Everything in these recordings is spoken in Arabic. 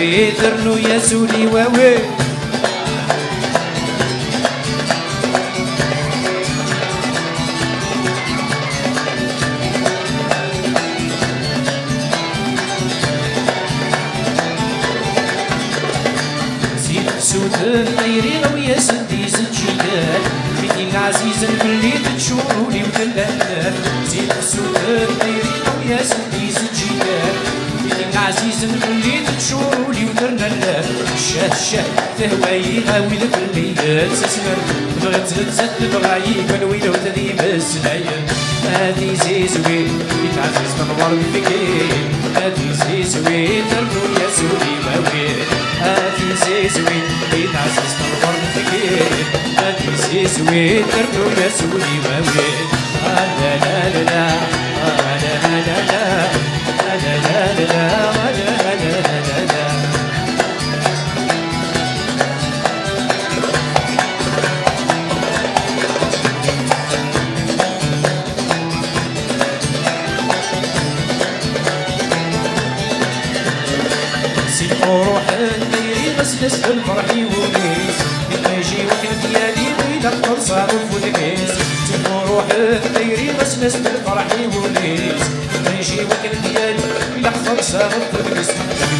زويت رنو يا سولي واوي سود الطيري ويا سدي سجيدان بيتي عزيزا باللي تشورولي وتلال زيد سود الطيري ويا سدي سجيدان بيتي عزيزا باللي تشورولي وتلال الشاه تهواي غاوي بالليل تسمر بغيت تزد بغايك من ويلو تدي مسلايا هادي زيزوي يتعزز تنور بفكين هادي زيزوي ترنو يا سوري باوين هادي زيزوي يتعزز تنور بفكين هادي زيزوي ترنو يا سوري باوين لا لا لا لا لا لا لا لا لا لا لا لا لا وروح الديري مسلس بالفرح ونيس لما يجي وكل ديالي ويلا القرصة والفودكيس وروح الديري مسلس بالفرح ونيس لما يجي وكل ديالي ويلا القرصة والفودكيس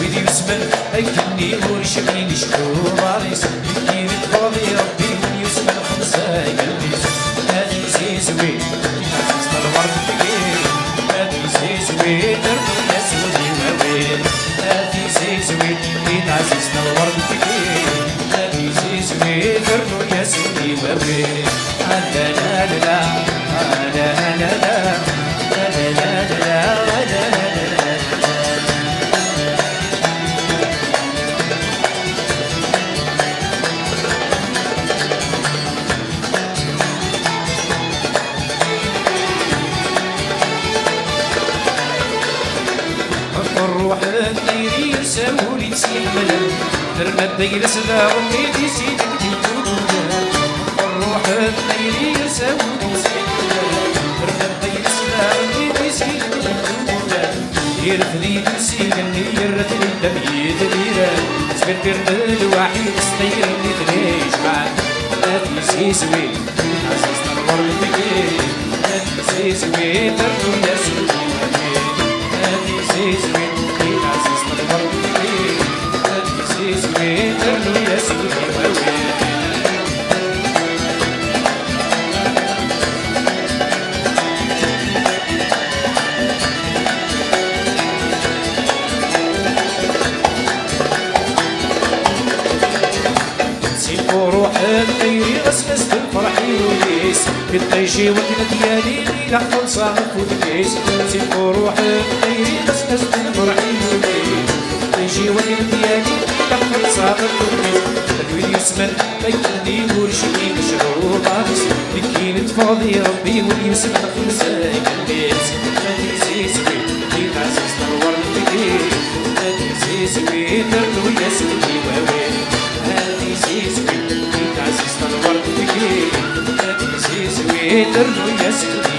ويدي يسمن أكلني ورشميني شكو باريس يكين تفاضي ربي من يسمن خمسة يلبس هادي زيزوي يتعزز الورد فكين هادي زيزوي دربو يسودي ووين هادي زيزوي يتعزز الورد فكين هادي زيزوي دربو يسودي ووين لا لا لا لا لا لا لا لا لا لا الروح الديري يرساولي تسيح ملل ترمى الدير سدا ونيدي سيدك تيتودا الروح الديري يرساولي تسيح ملل ترمى الدير سدا ونيدي سيدك تيتودا يرفدي تنسيقني يرتلي الدميت ديرا سبير الوحيد ستير اللي تريش معاك هاتي سيسوي عزيز نور الفكين هاتي سيسوي ترنو يا سودي هاتي سيسوي عزيز نور الفكين هاتي سيسوي ترنو يا سودي وروح الطيري غسلس بالفرح وليس بالطيشي وكنا ديالي ليلة خلصة فودكيس سيب وروح الطيري غسلس بالفرح وليس بالطيشي وكنا ديالي ليلة خلصة فودكيس تدوين يسمن بيكني ورشيني مشروع باريس بكين تفاضي ربي واليسمن خلصة يكليس هاتي زيزوي يتعزز نور الفكين هاتي زيزوي ترنو يا سودي واوين هاتي زيزوي عزيز نور الفكين هاتي زيزوي ترنو يا سودي